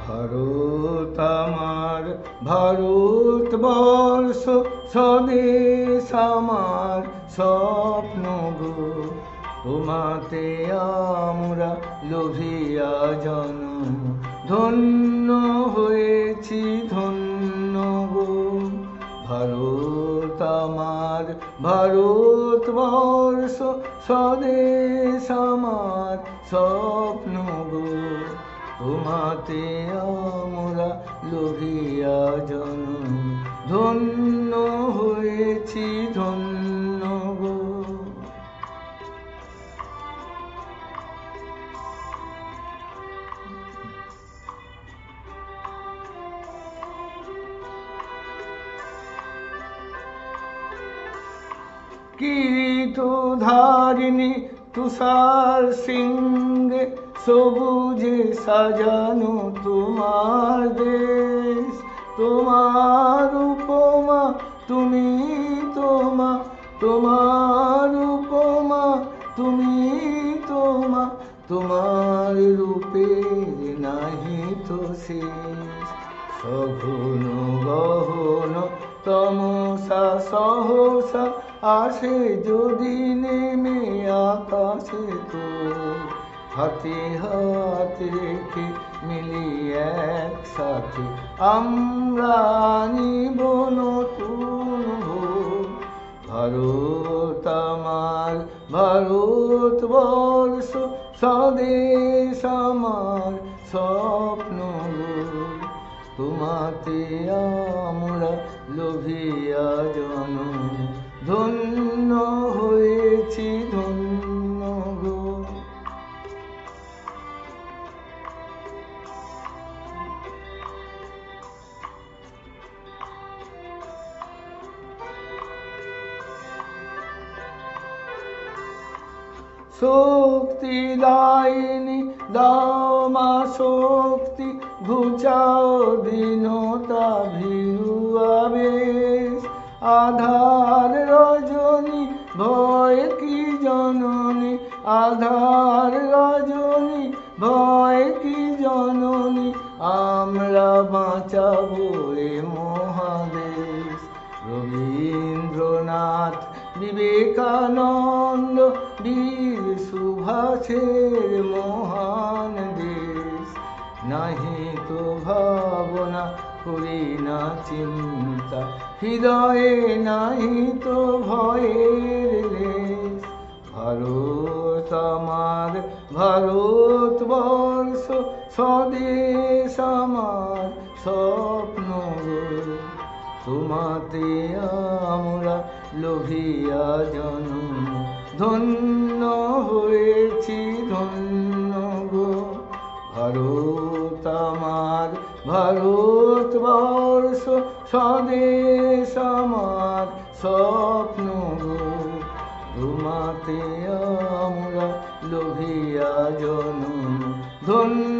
ভারত আমার ভারতবর্ষ স্বদেশ আমার স্বপ্ন গো, তোমাতে আমরা লোভিয়া জন্ম ধন্য হয়েছি ধন্য গো। ভারত আমার ভারতবর্ষ স্বদেশ আমার স্বপ্ন গো, তোমাতে আমরা লোভিয়া জন্ম ধন্য হয়েছি ধন্য গো। কিরীটধারিণী তুষার সিংহে সবুজে সাজানো তোমার দেশ, তোমার উপমা তুমি তোমা, তোমার উপমা তুমি তোমা, তোমার রূপের নাহি তো শেষ। সঘন গহন তমসা সহসা আসে যদি নেমে আকাশে তো, হাতে হাত রেখে মিলি একসাথে আমরা আনিব নতুন ভোর। ভারত আমার ভারতবর্ষ স্বদেশ আমার স্বপ্ন গো, তোমাতে আমরা লোভিয়া জন্ম ধন্য হয়েছি ধন্য গো। শক্তি দায়িনী দাও মা শক্তি, ঘুচাও দীনতা ভীরু আবেশ। আধার রজনী ভয় কি জননী, আধার রজনী ভয় কি জননী, আমরা বাঁচাবো এ মহাদেশ। রবীন্দ্রনাথ বিবেকানন্দ বীর সুভাষের মহান দেশ, নাহি তো ভাবনা করি না চিন্তা, হৃদয়ে নাহি তো ভয়ের লেশ। ভারত আমার ভারতবর্ষ স্বদেশ আমার স্বপ্ন গো, তোমাতে আমরা লোভিয়া জন্ম ধন্য হয়েছি ধন্য গো। ভারত আমার ভারতবর্ষ স্বদেশ আমার স্বপ্ন গো, তোমাতে আমরা লোভিয়া জন্ম ধন্য